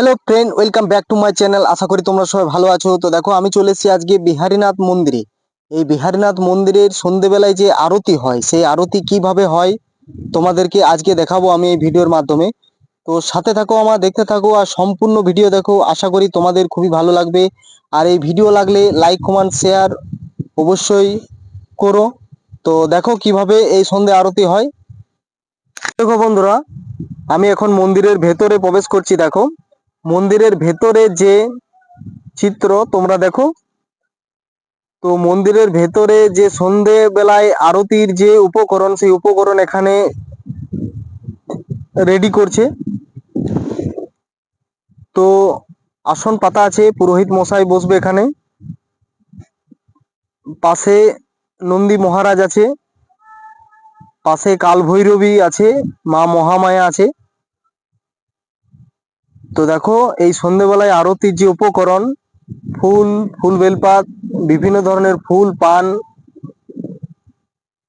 Hello friend, welcome back to my channel. আশা করি তোমরা সবাই ভালো আছো। তো দেখো, আমি চলে এসেছি আজকে বিহারীনাথ মন্দিরে। এই বিহারীনাথ মন্দিরের সন্ধেবেলায় যে আরতি হয়, সেই আরতি কিভাবে হয় তোমাদেরকে আজকে দেখাবো আমি এই ভিডিওর মাধ্যমে। তো সাথে থাকো, আমার দেখতে থাকো আর সম্পূর্ণ ভিডিও দেখো। আশা করি তোমাদের খুবই ভালো লাগবে। আর এই ভিডিও লাগলে লাইক কমেন্ট শেয়ার অবশ্যই করো। তো দেখো কিভাবে এই সন্ধে আরতি হয়। দেখো বন্ধুরা, আমি এখন মন্দিরের ভেতরে প্রবেশ করছি। দেখো, মন্দিরের ভেতরে যে চিত্র তোমরা দেখো। তো মন্দিরের ভেতরে যে সন্ধে বেলায় আরতির যে উপকরণ, সেই উপকরণ এখানে রেডি করছে। তো আসন পাতা আছে, পুরোহিত মশাই বসবে এখানে। পাশে নন্দী মহারাজ আছে, পাশে কাল ভৈরবী আছে, মা মহামায়া আছে। তো দেখো, এই সন্ধেবেলায় আরতির যে উপকরণ, ফুল, ফুল বেলপাত, বিভিন্ন ধরনের ফুল, পান,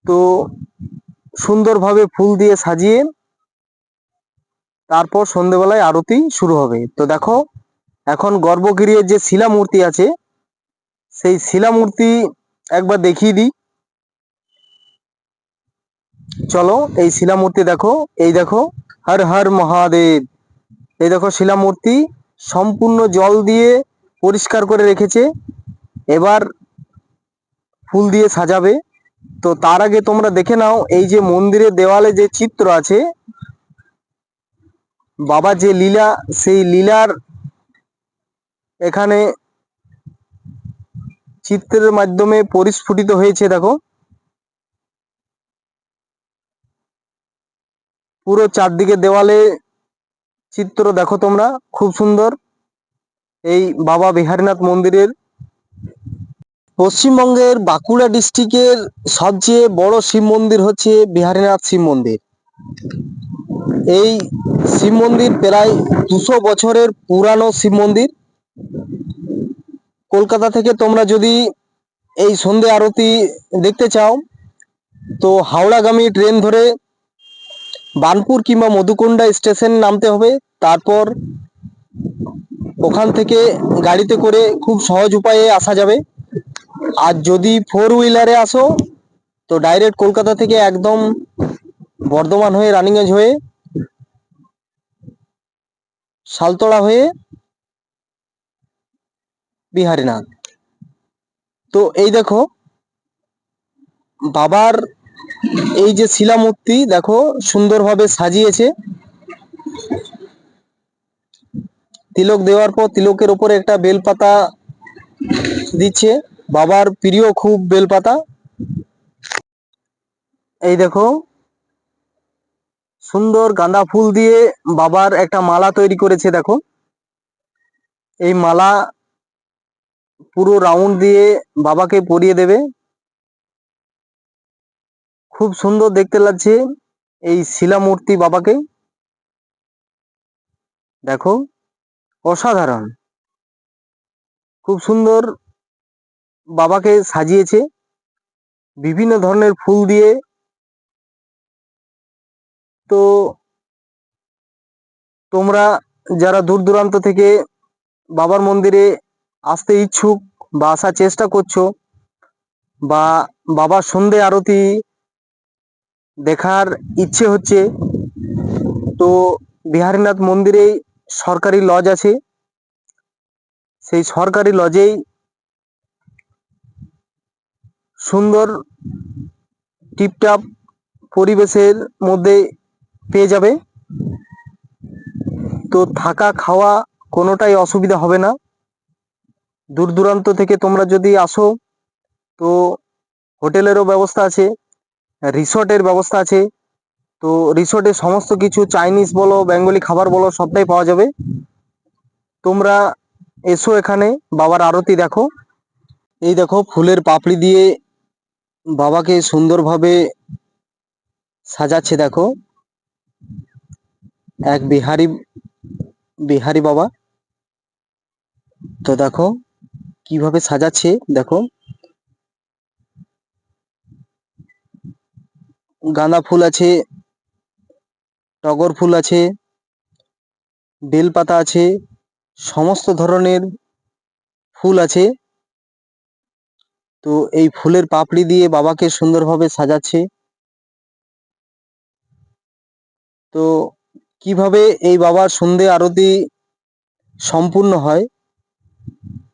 তো সুন্দরভাবে ফুল দিয়ে সাজিয়ে তারপর সন্ধেবেলায় আরতি শুরু হবে। তো দেখো, এখন গর্ভগৃহের যে শিলা মূর্তি আছে, সেই শিলা মূর্তি একবার দেখিয়ে দিই। চলো, এই শিলা মূর্তি দেখো। এই দেখো, হর হর মহাদেব। এই দেখো, শিলা মূর্তি সম্পূর্ণ জল দিয়ে পরিষ্কার করে রেখেছে। এবার ফুল দিয়ে সাজাবে। তো তার আগে তোমরা দেখে নাও, এই যে মন্দিরের দেওয়ালে যে চিত্র আছে, বাবা যে লীলা, সেই লীলার এখানে চিত্রের মাধ্যমে পরিস্ফুটিত হয়েছে। দেখো, পুরো চারদিকে দেওয়ালে চিত্র দেখো তোমরা, খুব সুন্দর। এই বাবা বিহারীনাথ মন্দিরের পশ্চিমবঙ্গের বাঁকুড়া ডিস্ট্রিক্টের সবচেয়ে বড় শিব মন্দির হচ্ছে বিহারীনাথ শিব মন্দির। এই শিব মন্দির প্রায় 200 বছরের পুরানো শিব মন্দির। কলকাতা থেকে তোমরা যদি এই সন্ধে আরতি দেখতে চাও, তো হাওড়াগামী ট্রেন ধরে বানপুর কিংবা মধুকুন্ডা স্টেশন নামতে হবে। তারপর ওখান থেকে গাড়িতে করে খুব সহজ উপায়ে আসা যাবে। আর যদি 4 হুইলারে আসো, তো ডাইরেক্ট কলকাতা থেকে একদম বর্ধমান হয়ে, রানিগঞ্জ হয়ে, সালতড়া হয়ে বিহারীনাথ। তো এই দেখো, বাবার এই যে শিলা মূর্তি দেখো, সুন্দরভাবে সাজিয়েছে। তিলক দেওয়ার পর তিলকের উপরে একটা বেলপাতা দিচ্ছে। বাবার প্রিয় খুব বেলপাতা। এই দেখো, সুন্দর গাঁদা ফুল দিয়ে বাবার একটা মালা তৈরি করেছে। দেখো, এই মালা পুরো রাউন্ড দিয়ে বাবাকে পরিয়ে দেবে। খুব সুন্দর দেখতে লাগছে এই শিলা মূর্তি বাবাকে। দেখো, অসাধারণ, খুব সুন্দর বাবাকে সাজিয়েছে বিভিন্ন ধরনের ফুল দিয়ে। তো তোমরা যারা দূর দূরান্ত থেকে বাবার মন্দিরে আসতে ইচ্ছুক বা আসার চেষ্টা করছো, বা বাবার সন্ধে আরতি দেখার ইচ্ছে হচ্ছে, তো বিহারীনাথ মন্দিরে সরকারি লজ আছে। সেই সরকারি লজেই সুন্দর টিপটাপ পরিবেশের মধ্যে পেয়ে যাবে। তো থাকা খাওয়া কোনোটাই অসুবিধা হবে না। দূর দূরান্ত থেকে তোমরা যদি আসো, তো হোটেলেরও ব্যবস্থা আছে, রিসর্টের ব্যবস্থা আছে। তো রিসর্টে সমস্ত কিছু চাইনিজ বলো, বেঙ্গলি খাবার বলো, সবটাই পাওয়া যাবে। তোমরা এসো এখানে, বাবার আরতি দেখো। এই দেখো, ফুলের পাপড়ি দিয়ে বাবাকে সুন্দরভাবে সাজাচ্ছে। দেখো, এক বিহারি বিহারি বাবা। তো দেখো কিভাবে সাজাচ্ছে। দেখো, গাঁদা ফুল আছে, টগর ফুল আছে, বেলপাতা আছে, সমস্ত ধরনের ফুল আছে। তো এই ফুলের পাপড়ি দিয়ে বাবাকে সুন্দরভাবে সাজাচ্ছে। তো কিভাবে এই বাবার সন্ধে আরতি সম্পূর্ণ হয়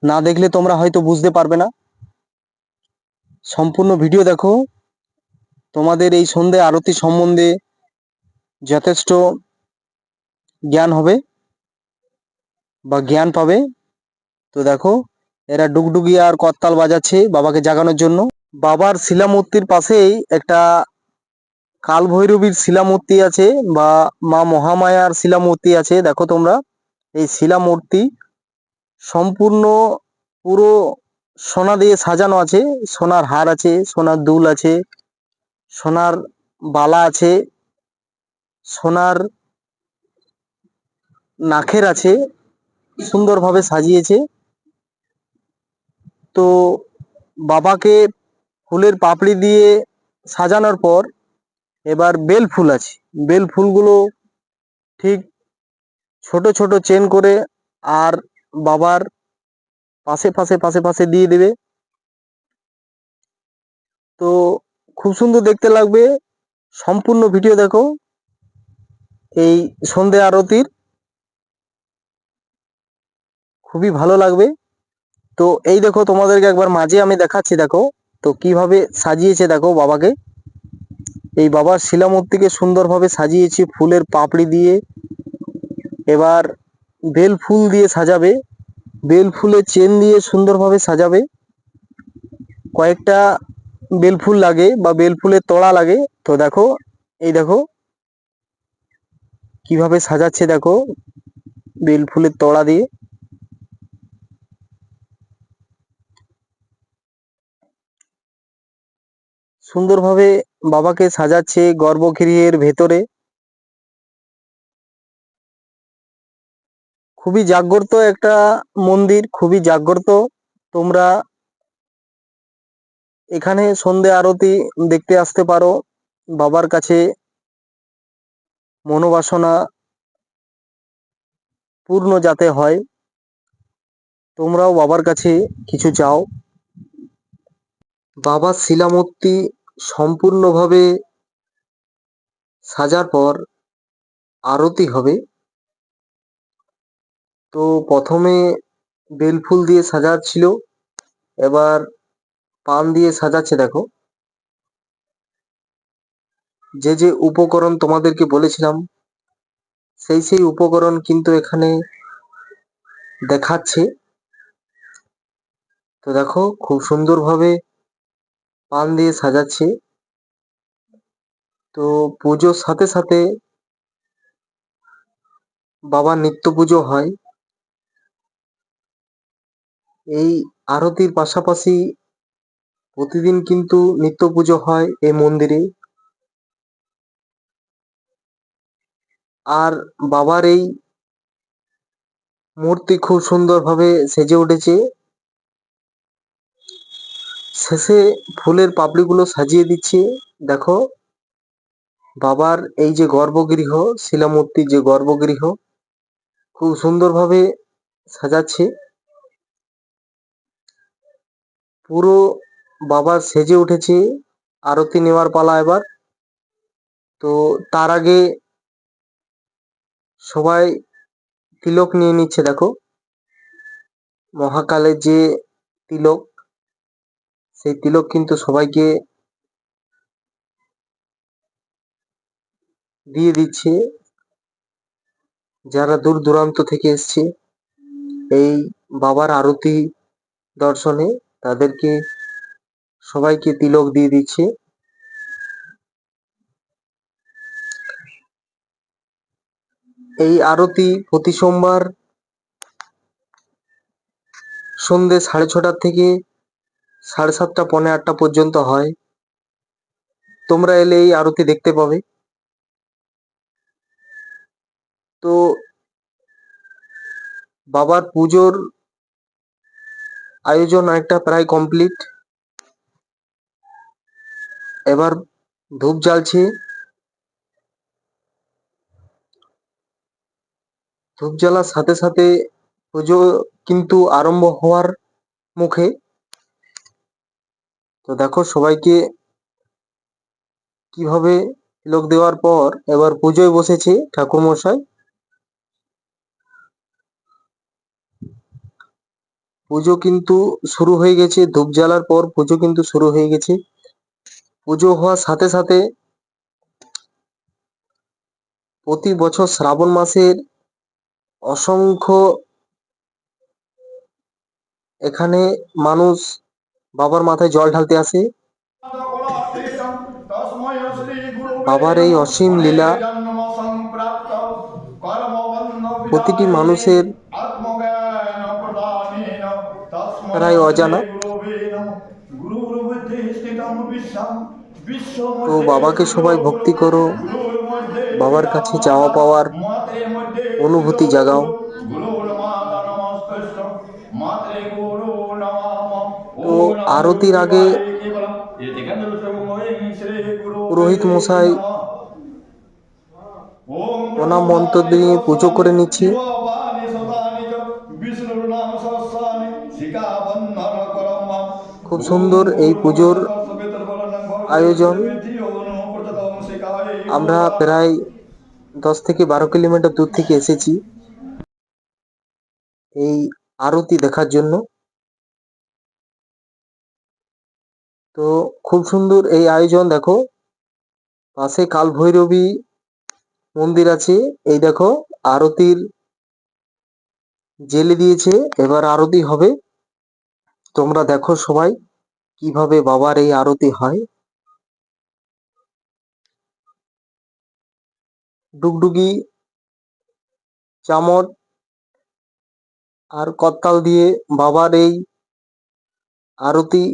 না দেখলে তোমরা হয়তো বুঝতে পারবে না। সম্পূর্ণ ভিডিও দেখো, তোমাদের এই সন্ধে আরতি সম্বন্ধে যথেষ্ট জ্ঞান হবে বা জ্ঞান পাবে। তো দেখো, এরা ডুগডুগি আর করতাল বাজাচ্ছে বাবাকে জাগানোর জন্য। বাবার শিলামূর্তির পাশেই একটা কালভৈরবীর শিলামূর্তি আছে বা মা মহামায়ার শিলামূর্তি আছে। দেখো তোমরা, এই শিলামূর্তি সম্পূর্ণ পুরো সোনা দিয়ে সাজানো আছে। সোনার হার আছে, সোনার দুল আছে, সোনার বালা আছে, সোনার নাখের আছে, সুন্দরভাবে সাজিয়েছে। তো বাবাকে ফুলের পাপড়ি দিয়ে সাজানোর পর এবার বেল ফুল আছে। বেল ফুলগুলো ঠিক ছোট ছোট চেন করে আর বাবার পাশে পাশে পাশে পাশে দিয়ে দেবে। তো খুব সুন্দর দেখতে লাগবে। সম্পূর্ণ ভিডিও দেখো এই সন্ধে আরতির, খুবই ভালো লাগবে। তো এই দেখো, তোমাদেরকে একবার মাঝে আমি দেখাচ্ছি। দেখো তো কিভাবে সাজিয়েছে, দেখো বাবাকে, এই বাবার শিলামূর্তিকে সুন্দরভাবে সাজিয়েছে ফুলের পাপড়ি দিয়ে। এবার বেল ফুল দিয়ে সাজাবে, বেল ফুলের চেন দিয়ে সুন্দরভাবে সাজাবে। কয়েকটা বেল ফুল লাগে বা বেল ফুলের তলা লাগে। তো দেখো, এই দেখো কিভাবে সাজাচ্ছে, দেখো বেল ফুলের তলা দিয়ে। সুন্দরভাবে বাবাকে সাজাচ্ছে গর্ভগৃহের ভেতরে। খুবই জাগ্রত একটা মন্দির, খুবই জাগ্রত। তোমরা এখানে সন্ধে আরতি দেখতে আসতে পারো। বাবার কাছে মনোবাসনা পূর্ণ যাতে হয়, তোমরাও বাবার কাছে কিছু চাও। বাবার শিলামূর্তি সম্পূর্ণভাবে সাজার পর আরতি হবে। তো প্রথমে বেল ফুল দিয়ে সাজাচ্ছিল, এবার পান দিয়ে সাজাচ্ছে। দেখো, যে যে উপকরণ তোমাদেরকে বলেছিলাম সেই সেই উপকরণ কিন্তু এখানে দেখাচ্ছে। তো দেখো, খুব সুন্দরভাবে পান দিয়ে সাজাচ্ছে। তো পুজোর সাথে সাথে বাবার নিত্য পুজো হয়। এই আরতির পাশাপাশি প্রতিদিন কিন্তু নিত্য পুজো হয় এই মন্দিরে। আর বাবার এই মূর্তি খুব সুন্দরভাবে সেজে উঠেছে। শেষে ফুলের পাপড়িগুলো সাজিয়ে দিচ্ছে। দেখো, বাবার এই যে গর্ভগৃহ, শিলামূর্তির যে গর্ভগৃহ খুব সুন্দরভাবে সাজাচ্ছে। পুরো বাবার সেজে উঠেছে। আরতি নেওয়ার পালা এবার। তো তার আগে সবাই তিলক নিয়ে নিচ্ছে। দেখো, মহাকালের যে তিলক, সেই তিলক কিন্তু সবাইকে দিয়ে দিচ্ছে যারা দূর দূরান্ত থেকে এসছে এই বাবার আরতি দর্শনে। তাদেরকে সবাইকে তিলক দিয়ে দিচ্ছে। এই আরতি প্রতি সোমবার সন্ধ্যে 6:30 থেকে 7:30 পৌনে 8টা পর্যন্ত হয়। তোমরা এলে এই আরতি দেখতে পাবে। তো বাবার পুজোর আয়োজন অনেকটা প্রায় কমপ্লিট। এবার ধূপ জ্বালছে। ধূপ জ্বালার সাথে সাথে পুজো কিন্তু আরম্ভ হওয়ার মুখে। তো দেখো সবাইকে কিভাবে তিলক দেওয়ার পর এবার পুজোয় বসেছে ঠাকুরমশাই। পুজো কিন্তু শুরু হয়ে গেছে, ধূপ জ্বালার পর পুজো কিন্তু শুরু হয়ে গেছে। পুজো হওয়ার সাথে সাথে প্রতি বছর শ্রাবণ মাসের অসংখ্য এখানে মানুষ বাবার মাথায় জল ঢালতে আসে। বাবার এই অসীম লীলা প্রতিটি মানুষের প্রায় অজানা। তো বাবাকে সবাই ভক্তি করো, বাবার কাছে চাওয়া পাওয়ার অনুভূতি জাগাও। তো আরতির আগে পুরোহিত মশাই প্রণাম মন্ত্র দিয়ে পুজো করে নিচ্ছি। খুব সুন্দর এই পুজোর আয়োজন। আমরা প্রায় 10 থেকে 12 কিলোমিটার দূর থেকে এসেছি এই আরতি দেখার জন্য। তো খুব সুন্দর এই আয়োজন। দেখো পাশে কাল ভৈরবী মন্দির আছে। এই দেখো আরতির জেলে দিয়েছে, এবার আরতি হবে। তোমরা দেখো সবাই কিভাবে বাবার এই আরতি হয়। ডুগডুগি, চামট আর করতাল দিয়ে বাবার এই আরতি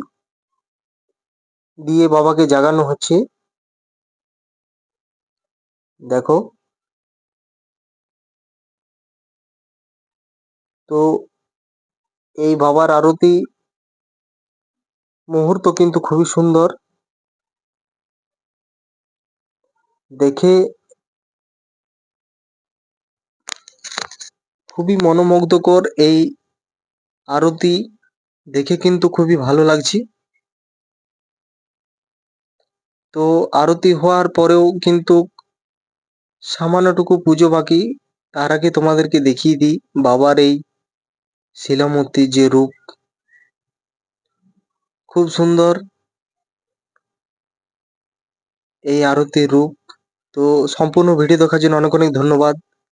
দিয়ে বাবাকে জাগানো হচ্ছে। দেখো তো এই বাবার আরতি মুহূর্ত কিন্তু খুবই সুন্দর, দেখে খুবই মনোমুগ্ধকর। এই আরতি দেখে কিন্তু খুবই ভালো লাগছে। তো আরতি হওয়ার পরেও কিন্তু সামান্যটুকু পুজো বাকি। তার আগে তোমাদেরকে দেখিয়ে দিই বাবার এই শিলামূর্তির যে রূপ, খুব সুন্দর এই আরতির রূপ। তো সম্পূর্ণ ভিডিও দেখার জন্য অনেক অনেক ধন্যবাদ।